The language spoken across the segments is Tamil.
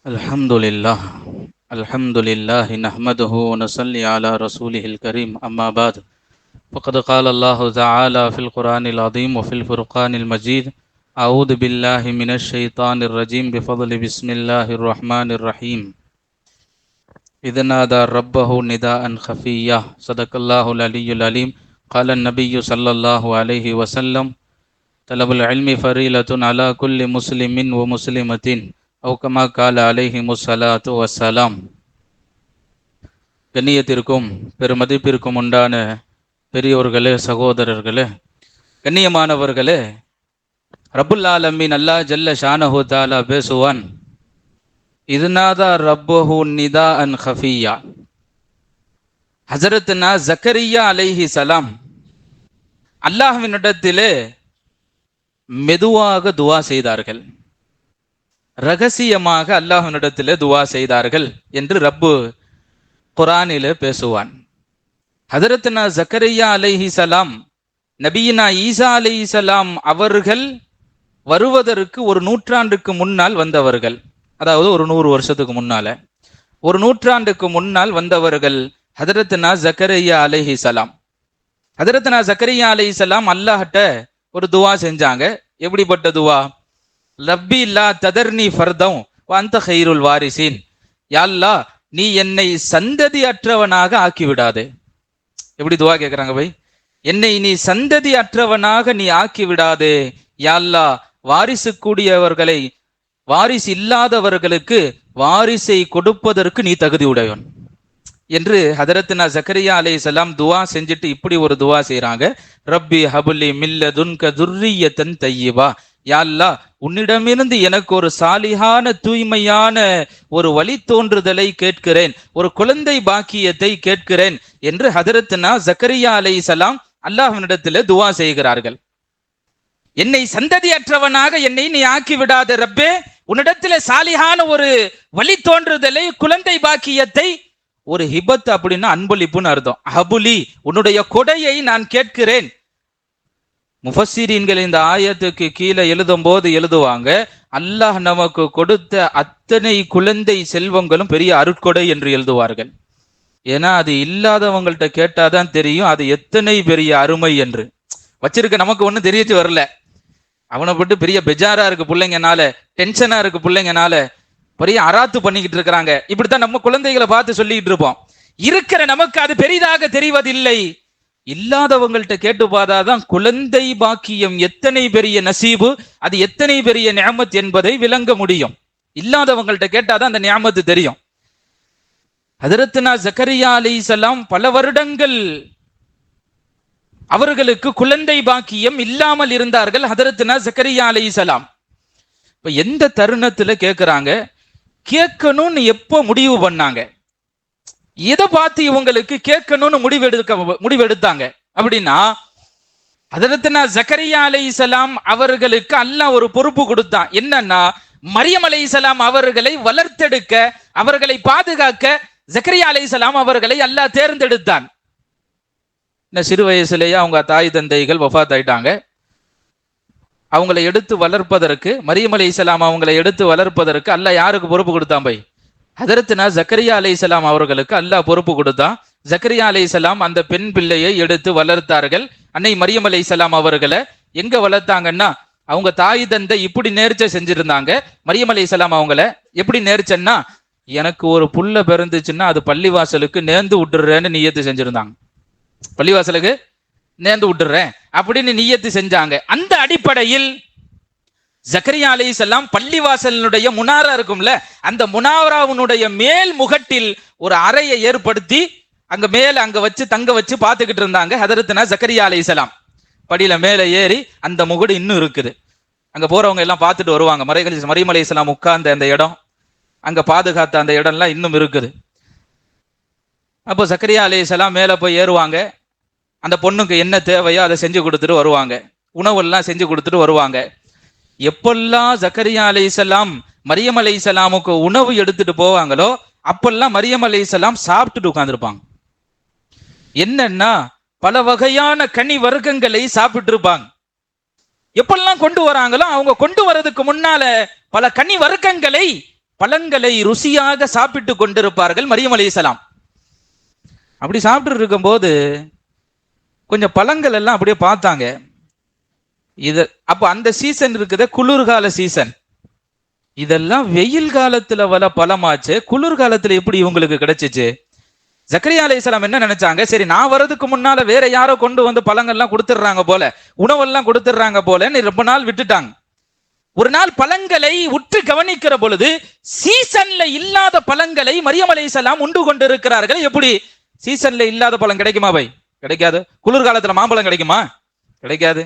Alhamdulillah, Alhamdulillah, nahmaduhu wa nusalli ala rasulihil karim, amma ba'd. Faqad qala Allahu ta'ala fil Qur'anil azim wa fil Furqanil majid. A'udhu billahi minash shaitanir rajim bifadli bismillahir rahmanir rahim. Idh nada rabbahu nida'an khafiyyah. Sadaqallahul aliyyul alim. Qala an-nabiyyu sallallahu alayhi wa sallam, talabul ilmi farilatun ala kulli muslimin wa muslimatin. அவுகமா கால அலைஹிமுஸ்ஸலாத்து வஸ்ஸலாம். கண்ணியத்திற்கும் பெருமதிப்பிற்கும் உண்டான பெரியோர்களே, சகோதரர்களே, கண்ணியமானவர்களே, ரப்புல் ஆலமீன் அல்லாஹ் ஜல்ல ஷானஹு தஆலா பேசுவான், இதுநாதா ரப்பஹு நிதாஅன் ஹஃபியா. ஹஸரத்னா ஜக்கரியா அலைஹி சலாம் அல்லாஹ்வினிடத்திலே மெதுவாக துவா செய்தார்கள், ரகசியமாக அல்லாஹ்வினிடத்திலே துவா செய்தார்கள் என்று ரப்பு குர்ஆனிலே பேசுவான். ஹதரத்னா ஜக்கரியா அலைஹி சலாம் நபியினா ஈசா அலைஹி சலாம் அவர்கள் வருவதற்கு ஒரு நூற்றாண்டுக்கு முன்னால் வந்தவர்கள். அதாவது ஒரு 100 வருஷத்துக்கு முன்னால, ஒரு நூற்றாண்டுக்கு முன்னால் வந்தவர்கள் ஹதரத்னா ஜக்கரியா அலைஹி சலாம். ஹதரத்னா ஜக்கரியா அலைஹி சலாம் அல்லாஹ்ட்ட ஒரு துவா செஞ்சாங்க. எப்படிப்பட்ட துவா? ரப்பி லா ததர்னி ஃபர்தம் வ அன்த கைருல் வாரிசீன். யா அல்லாஹ், நீ என்னை சந்ததி அற்றவனாக ஆக்கிவிடாதே. எப்படி துவா கேட்கிறாங்க பை? என்னை நீ சந்ததி அற்றவனாக நீ ஆக்கி விடாதே. யா அல்லாஹ், வாரிசு கூடியவர்களை, வாரிசு இல்லாதவர்களுக்கு வாரிசை கொடுப்பதற்கு நீ தகுதி உடையவன் என்று ஹதரத்னா ஜக்கரியா அலைஹிஸ்ஸலாம் துவா செஞ்சுட்டு இப்படி ஒரு துவா செய்றாங்க. ரப்பி ஹபுலி மில்லதுன்க துர்ரியத்தன் தையிபா. யா அல்லாஹ், உன்னிடமிருந்து எனக்கு ஒரு சாலிஹான தூய்மையான ஒரு வழி தோன்றுதலை கேட்கிறேன், ஒரு குழந்தை பாக்கியத்தை கேட்கிறேன் என்று ஹதரத்னா ஜக்கரியா அலைஹிஸ்ஸலாம் அல்லாஹ்வினிடத்தில் துவா செய்கிறார்கள். என்னை சந்ததியற்றவனாக என்னை நீ ஆக்கி விடாத ரப்பே, உன்னிடத்தில் சாலிஹான ஒரு வழி தோன்றுதலை, குழந்தை பாக்கியத்தை, ஒரு ஹிபத் அப்படின்னா அன்பளிப்புன்னு அர்த்தம். ஹபுலி, உன்னுடைய கொடையை நான் கேட்கிறேன். முஃபஸ்ஸிரீன்கள் இந்த ஆயத்துக்கு கீழே எழுதும் போது எழுதுவாங்க, அல்லாஹ் நமக்கு கொடுத்த அத்தனை குழந்தை செல்வங்களும் பெரிய அருட்கொடை என்று எழுதுவார்கள். ஏன்னா அது இல்லாதவங்கள்ட்ட கேட்டாதான் தெரியும் அது எத்தனை பெரிய அருமை என்று. வச்சிருக்க நமக்கு ஒன்றும் தெரியச்சு வரல, அவனை பட்டு பெரிய பெஜாரா இருக்கு பிள்ளைங்கனால, டென்ஷனா இருக்கு பிள்ளைங்கனால, பெரிய அராத்து பண்ணிக்கிட்டு இருக்கிறாங்க. இப்படித்தான் நம்ம குழந்தைகளை பார்த்து சொல்லிக்கிட்டு இருப்போம். இருக்கிற நமக்கு அது பெரிதாக தெரிவதில்லை. இல்லாதவங்கள்ட்ட கேட்டு பார்த்தாதான் குழந்தை பாக்கியம் எத்தனை பெரிய நசீபு, அது எத்தனை பெரிய நிஅமத் என்பதை விளங்க முடியும். இல்லாதவங்கள்ட்ட கேட்டாதான் அந்த நிஅமத்து தெரியும். ஹதரத்னா ஜக்கரியா அலைஹிஸ்ஸலாம் பல வருடங்கள் அவர்களுக்கு குழந்தை பாக்கியம் இல்லாமல் இருந்தார்கள். ஹதரத்னா ஜக்கரியா அலைஹிஸ்ஸலாம் இப்ப எந்த தருணத்துல கேட்கிறாங்க, கேட்கணும்னு எப்போ முடிவு பண்ணாங்க, எதை பார்த்து இவங்களுக்கு கேட்கணும்னு முடிவெடுத்தாங்க அப்படின்னா, ஹதரத்னா ஜக்கரியா அலைஹிஸ்ஸலாம் அவர்களுக்கு அல்லாஹ் ஒரு பொறுப்பு கொடுத்தான். என்னன்னா, மரியம் அலைஹிஸ்ஸலாம் அவர்களை வளர்த்தெடுக்க, அவர்களை பாதுகாக்க ஜக்கரியா அலைஹிஸ்ஸலாம் அவர்களை அல்லாஹ் தேர்ந்தெடுத்தான். சிறு வயசுலேயே அவங்க தாய் தந்தைகள் வஃபாத் ஆயிட்டாங்க. அவங்களை எடுத்து வளர்ப்பதற்கு, மரியம் அலைஹிஸ்ஸலாம் அவங்களை எடுத்து வளர்ப்பதற்கு அல்லாஹ் யாருக்கு பொறுப்பு கொடுத்தான் பை? ஹதரத்னா ஜக்கரியா அலைஹிஸ்ஸலாம் அவர்களுக்கு அல்லாஹ் பொறுப்பு கொடுத்தான். ஜக்கரியா அலைஹிஸ்ஸலாம் அந்த பெண் பிள்ளையை எடுத்து வளர்த்தார்கள். அன்னை மரியம் அலைஹிஸ்ஸலாம் அவர்களை எங்க வளர்த்தாங்கன்னா, அவங்க தாய் தந்தை இப்படி நேர்ச்சை செஞ்சிருந்தாங்க. மரியம் அலைஹிஸ்ஸலாம் அவங்கள எப்படி நேர்ச்சன்னா, எனக்கு ஒரு புள்ள பிறந்துச்சுன்னா அது பள்ளிவாசலுக்கு நேர்ந்து விட்டுறேன்னு நியத்து செஞ்சிருந்தாங்க. பள்ளிவாசலுக்கு நேர்ந்து விட்டுறேன் அப்படின்னு நியத்து செஞ்சாங்க. அந்த அடிப்படையில் ஜக்கரியா அலைஹிஸ்ஸலாம் பள்ளிவாசலுடைய முனாரா இருக்கும்ல, அந்த முனாராவுடைய மேல் முகட்டில் ஒரு அறையை ஏற்படுத்தி அங்க மேல அங்க வச்சு தங்க வச்சு பார்த்துக்கிட்டு இருந்தாங்க. ஹதரத்னா ஜக்கரியா அலைஹிஸ்ஸலாம் படியில மேல ஏறி அந்த முகடு இன்னும் இருக்குது. அங்க போறவங்க எல்லாம் பார்த்துட்டு வருவாங்க. மரியம் அலைஹிஸ்ஸலாம் உட்கார்ந்த அந்த இடம், அங்க பாதுகாத்த அந்த இடம்லாம் இன்னும் இருக்குது. அப்போ ஜக்கரியா அலைஹிஸ்ஸலாம் மேல போய் ஏறுவாங்க. அந்த பொண்ணுக்கு என்ன தேவையோ அதை செஞ்சு கொடுத்துட்டு வருவாங்க. உணவெல்லாம் செஞ்சு கொடுத்துட்டு வருவாங்க. எப்பெல்லாம் ஜக்கரியா அலைஹிஸ்ஸலாம் மரியம் அலைஹிஸ்ஸலாமுக்கு உணவு எடுத்துட்டு போவாங்களோ அப்பெல்லாம் மரியம் அலைஹிஸ்ஸலாம் சாப்பிட்டுட்டு உட்கார்ந்துருப்பாங்க. என்னன்னா, பல வகையான கனி வர்க்கங்களை சாப்பிட்டு இருப்பாங்க. எப்பெல்லாம் கொண்டு வராங்களோ அவங்க கொண்டு வரதுக்கு முன்னால பல கனி வர்க்கங்களை பழங்களை ருசியாக சாப்பிட்டு கொண்டிருப்பார்கள் மரியம் அலைஹிஸ்ஸலாம். அப்படி சாப்பிட்டு இருக்கும்போது கொஞ்சம் பழங்கள் எல்லாம் அப்படியே பார்த்தாங்க. இது அப்ப அந்த சீசன் இருக்குது, குளிர்கால சீசன். இதெல்லாம் வெயில் காலத்துல வர பழமாச்சு, குளிர்காலத்துல எப்படி இவங்களுக்கு கிடைச்சிச்சு? ஜக்கரியா அலைஹிஸ்ஸலாம் என்ன நினைச்சாங்க, சரி நான் வர்றதுக்கு முன்னால வேற யாரோ கொண்டு வந்து பழங்கள்லாம் கொடுத்துடுறாங்க போல, உணவெல்லாம் கொடுத்துடுறாங்க போல ரொம்ப நாள் விட்டுட்டாங்க. ஒரு நாள் பழங்களை உற்று கவனிக்கிற பொழுது சீசன்ல இல்லாத பழங்களை மரியம் அலைஹிஸ்ஸலாம் உண்டு கொண்டிருக்கிறார்கள். எப்படி சீசன்ல இல்லாத பழம் கிடைக்குமா பை? கிடைக்காது. குளிர்காலத்துல மாம்பழம் கிடைக்குமா? கிடைக்காது.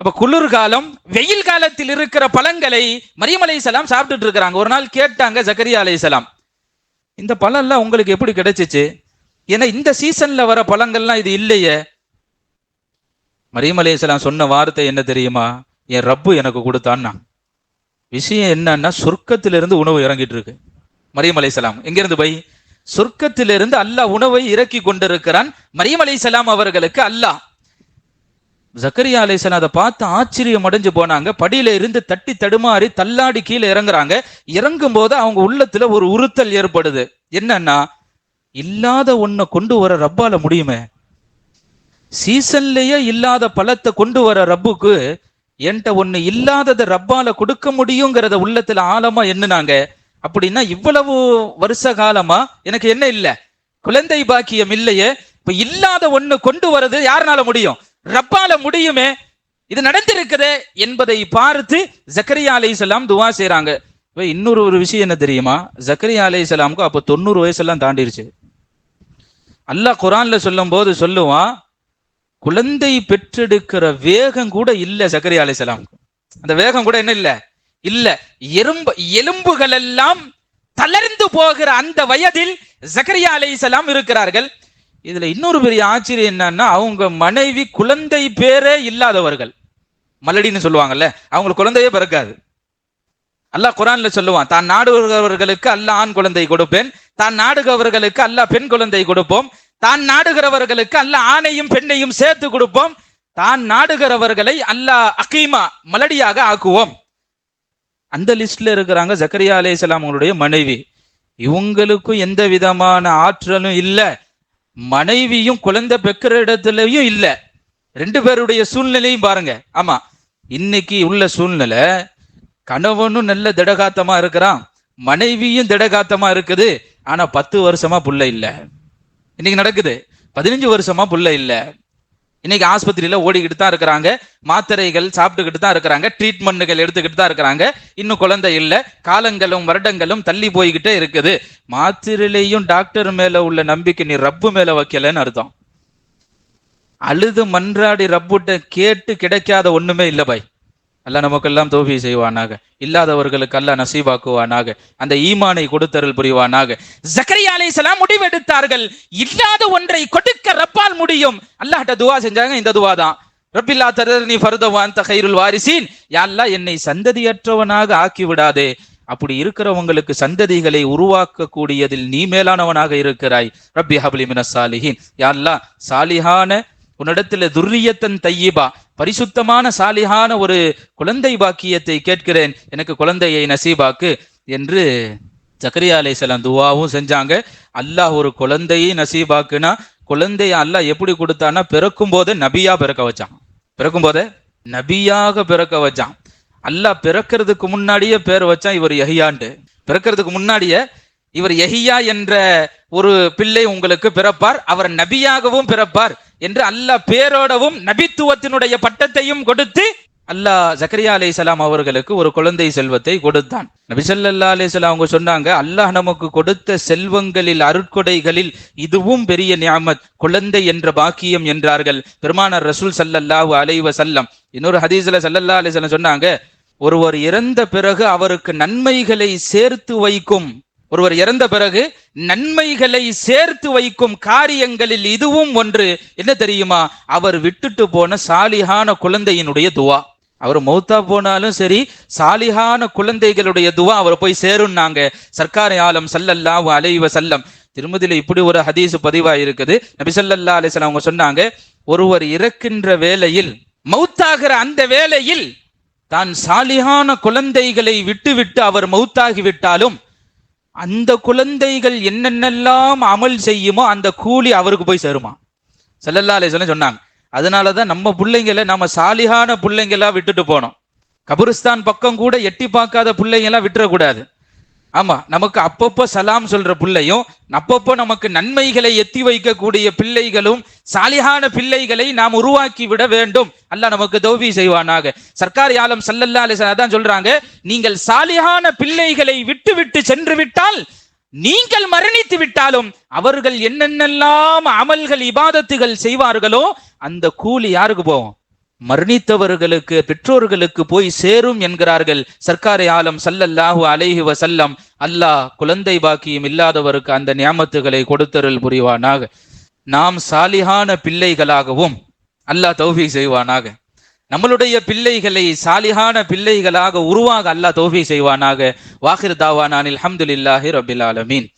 அப்ப குளிர்காலம் வெயில் காலத்தில் இருக்கிற பழங்களை மரியம் அலைஹிஸ்ஸலாம் சாப்பிட்டுட்டு இருக்கிறாங்க. ஒரு நாள் கேட்டாங்க ஜக்கரியா அலைஹிஸ்ஸலாம், இந்த பழம் எல்லாம் உங்களுக்கு எப்படி கிடைச்சிச்சு? ஏன்னா இந்த சீசன்ல வர பழங்கள்லாம் இது இல்லையே. மரியம் அலைஹிஸ்ஸலாம் சொன்ன வார்த்தை என்ன தெரியுமா? என் ரப்பு எனக்கு கொடுத்தான்னா. விஷயம் என்னன்னா, சொர்க்கத்திலிருந்து உணவு இறங்கிட்டு இருக்கு. மரியம் அலைஹிஸ்ஸலாம் எங்கிருந்து பை? சொர்க்கத்திலிருந்து அல்லாஹ் உணவை இறக்கி கொண்டிருக்கிறான் மரியம் அலைஹிஸ்ஸலாம் அவர்களுக்கு. அல்லாஹ் ஜக்கரியா அலைஹிஸ்ஸலாம் அதை பார்த்து ஆச்சரியம் அடைஞ்சு போனாங்க. படியில இருந்து தட்டி தடுமாறி தள்ளாடி கீழே இறங்குறாங்க. இறங்கும் போது அவங்க உள்ளத்துல ஒரு உறுத்தல் ஏற்படுது. என்னன்னா, இல்லாத ஒன்ன கொண்டு வர ரப்பால முடியுமே? சீசன்லயே இல்லாத பழத்தை கொண்டு வர ரப்புக்கு என்கிட்ட ஒண்ணு இல்லாததை ரப்பால கொடுக்க முடியுங்கிறத உள்ளத்துல ஆழமா எண்ணுனாங்க. அப்படின்னா இவ்வளவு வருஷ காலமா எனக்கு என்ன இல்ல, குழந்தை பாக்கியம் இல்லையே, இப்ப இல்லாத ஒண்ணு கொண்டு வர்றது யாருனால முடியும்? ரப்பால முடியுமே. இது நடந்திருக்குதே என்பதை பார்த்து ஜக்கரியா அலைஹிஸ்ஸலாம் துவா செய்றாங்க. இன்னொரு ஒரு விஷயம் என்ன தெரியுமா? ஜக்கரியா அலைஹிஸ்ஸலாமுக்கு அப்ப 90 வயசெல்லாம் தாண்டிருச்சு. அல்லாஹ் குர்ஆன்ல சொல்லும் போது சொல்லுவான், குழந்தை பெற்றெடுக்கிற வேகம் கூட இல்ல ஜக்கரியா அலைஹிஸ்ஸலாமுக்கு. அந்த வேகம் கூட என்ன இல்ல இல்ல. எலும்புகள் எல்லாம் தளர்ந்து போகிற அந்த வயதில் ஜக்கரியா அலைஹிஸ்ஸலாம் இருக்கிறார்கள். இதுல இன்னொரு பெரிய ஆச்சரியம் என்னன்னா, அவங்க மனைவி குழந்தை பேரே இல்லாதவர்கள், மலடின்னு சொல்லுவாங்கல்ல, அவங்களுக்கு குழந்தையே பிறக்காது. அல்லாஹ் குர்ஆன்ல சொல்லுவான், தான் நாடுகிறவர்களுக்கு அல்லாஹ் ஆண் குழந்தை கொடுப்பேன், தான் நாடுகிறவர்களுக்கு அல்லாஹ் பெண் குழந்தை கொடுப்போம், தான் நாடுகிறவர்களுக்கு அல்லாஹ் ஆணையும் பெண்ணையும் சேர்த்து கொடுப்போம், தான் நாடுகிறவர்களை அல்லாஹ் அகீமா மலடியாக ஆக்குவோம். அந்த லிஸ்ட்ல இருக்கிறாங்க ஜக்கரியா அலைஹிஸ்ஸலாம் அவங்களுடைய மனைவி. இவங்களுக்கும் எந்த விதமான ஆற்றலும் இல்ல, மனைவியும் குழந்தை பெக்கிற இடத்துலயும் இல்ல. ரெண்டு பேருடைய சூழ்நிலையும் பாருங்க. ஆமா, இன்னைக்கு உள்ள சூழ்நிலை, கணவனும் நல்ல திடகாத்தமா இருக்கிறான், மனைவியும் திடகாத்தமா இருக்குது. ஆனா 10 வருஷமா புள்ள இல்ல. இன்னைக்கு நடக்குது. 15 வருஷமா புள்ள இல்ல. இன்னைக்கு ஆஸ்பத்திரியில ஓடிக்கிட்டு தான் இருக்கிறாங்க, மாத்திரைகள் சாப்பிட்டுக்கிட்டு தான் இருக்கிறாங்க, ட்ரீட்மெண்ட்டுகள் எடுத்துக்கிட்டு தான் இருக்கிறாங்க. இன்னும் குழந்தை இல்லை. காலங்களும் வருடங்களும் தள்ளி போய்கிட்டே இருக்குது. மாத்திரையிலையும் டாக்டர் மேல உள்ள நம்பிக்கை நீ ரப்பு மேல வைக்கலன்னு அர்த்தம். அழுது மன்றாடி ரப்புட்ட கேட்டு கிடைக்காத ஒண்ணுமே இல்லை பாய். அல்லாஹ் நமக்கெல்லாம் தௌஃபீக் செய்வானாக, இல்லாதவர்களுக்கு அல்லாஹ் நசீபாக்குவானாக, அந்த ஈமானை கொடுத்தருள் புரிவானாக. ஜக்கரியா அலைஹிஸ்ஸலாம் முடிவெடுத்தார்கள், இல்லாத ஒன்றை கொடுக்க ரப்பால் முடியும். அல்லாஹ்ட்ட துவா செஞ்சாங்க. இந்த துவா தான், ரப்பில்லா தரர்னி ஃபர்தவ அன்த கைருல் வாரிசீன். யா அல்லாஹ், என்னை சந்ததியற்றவனாக ஆக்கி விடாதே. அப்படி இருக்கிறவங்களுக்கு சந்ததிகளை உருவாக்க கூடியதில் நீ மேலானவனாக இருக்கிறாய். ரப்பி ஹப்லி மினஸ் சாலிஹீன். யா அல்லாஹ், சாலிஹான உன்னிடத்துல துர்ரியத்தன் தையிபா, பரிசுத்தமான சாலிஹான ஒரு குழந்தை பாக்கியத்தை கேட்கிறேன், எனக்கு குழந்தையை நசீபாக்கு என்று ஜக்கரியா அலைஹிஸ்ஸலாம் துவாவும் செஞ்சாங்க. அல்லாஹ் ஒரு குழந்தையை நசீபாக்குனா, குழந்தைய அல்லாஹ் எப்படி கொடுத்தான்னா, பிறக்கும் போது நபியா பிறக்க வச்சான். பிறக்கும் போதே நபியாக பிறக்க வச்சான். அல்லாஹ் பிறக்கிறதுக்கு முன்னாடியே பேர் வச்சான், இவர் யஹ்யான்ட்டு. பிறக்கிறதுக்கு முன்னாடியே இவர் யஹ்யா என்ற ஒரு பிள்ளை உங்களுக்கு பிறப்பார், அவர் நபியாகவும் பிறப்பார் என்று அல்லாஹ் பேரோடவும் நபித்துவத்தினுடைய பட்டத்தையும் கொடுத்து அல்லாஹ் ஜக்கரியா அலைஹிஸ்ஸலாம் அவர்களுக்கு ஒரு குழந்தை செல்வத்தை கொடுத்தான். நபி ஸல்லல்லாஹு அலைஹி வஸல்லம் அவங்க சொன்னாங்க, அல்லாஹ் நமக்கு கொடுத்த செல்வங்களில் அருட்கொடைகளில் இதுவும் பெரிய நியாமத், குழந்தை என்ற பாக்கியம் என்றார்கள் பெருமானார் ரசூல் ஸல்லல்லாஹு அலைஹி வஸல்லம். இன்னொரு ஹதீஸ்ல ஸல்லல்லாஹு அலைஹி வஸல்லம் சொன்னாங்க, ஒருவர் இறந்த பிறகு அவருக்கு நன்மைகளை சேர்த்து வைக்கும், ஒருவர் இறந்த பிறகு நன்மைகளை சேர்த்து வைக்கும் காரியங்களில் இதுவும் ஒன்று. என்ன தெரியுமா? அவர் விட்டுட்டு போன சாலிஹான குழந்தையினுடைய துவா. அவர் மௌத்தா போனாலும் சரி, சாலிஹான குழந்தைகளுடைய துவா அவர் போய் சேரும்னாங்க சர்க்கார் ஆலம் ஸல்லல்லாஹு அலைஹி வஸல்லம். திருமதியில இப்படி ஒரு ஹதீஸ் பதிவா இருக்குது. நபி ஸல்லல்லாஹு அலைஹி வஸல்லம் அவங்க சொன்னாங்க, ஒருவர் இறக்கின்ற வேளையில், மௌத்தாகிற அந்த வேளையில் தான் சாலிகான குழந்தைகளை விட்டு அவர் மௌத்தாகி விட்டாலும் அந்த குழந்தைகள் என்னென்னலாம் அமல் செய்யுமோ அந்த கூலி அவருக்கு போய் சேருமா. ஸல்லல்லாஹு அலைஹி வஸல்லம் சொன்னாங்க. அதனாலதான் நம்ம பிள்ளைங்களை நம்ம சாலிகான பிள்ளைங்களா விட்டுட்டு போனோம். கபுரிஸ்தான் பக்கம் கூட எட்டி பார்க்காத பிள்ளைங்களாம் விட்டுறக்கூடாது. ஆமா, நமக்கு அப்பப்போ சலாம் சொல்ற பிள்ளையும் அப்பப்போ நமக்கு நன்மைகளை எத்தி வைக்கக்கூடிய பிள்ளைகளும் சாலிகான பிள்ளைகளை நாம் உருவாக்கி விட வேண்டும். அல்லாஹ் நமக்கு தௌஃபீக் செய்வானாக. சர்க்கார் ஆலம் ஸல்லல்லாஹு அலைஹி வஸல்லம் அதான் சொல்றாங்க, நீங்கள் சாலிகான பிள்ளைகளை விட்டு சென்று விட்டால் நீங்கள் மரணித்து விட்டாலும் அவர்கள் என்னென்னலாம் அமல்கள் இபாதத்துகள் செய்வார்களோ அந்த கூலி யாருக்கு போகும்? மரணித்தவர்களுக்கு, பெற்றோர்களுக்கு போய் சேரும் என்கிறார்கள் சர்க்கார் ஆலம் ஸல்லல்லாஹு அலைஹி வஸல்லம். அல்லாஹ் குழந்தை பாக்கியம் இல்லாதவருக்கு அந்த நியாமத்துகளை கொடுத்தருள் புரிவானாக. நாம் சாலிகான பிள்ளைகளாகவும் அல்லாஹ் தௌஃபீக் செய்வானாக. நம்மளுடைய பிள்ளைகளை சாலிகான பிள்ளைகளாக உருவாக அல்லாஹ் தௌஃபீக் செய்வானாக. வாஹிர் தாவானா அல்ஹம்துலில்லாஹி ரப்பில் ஆலமீன்.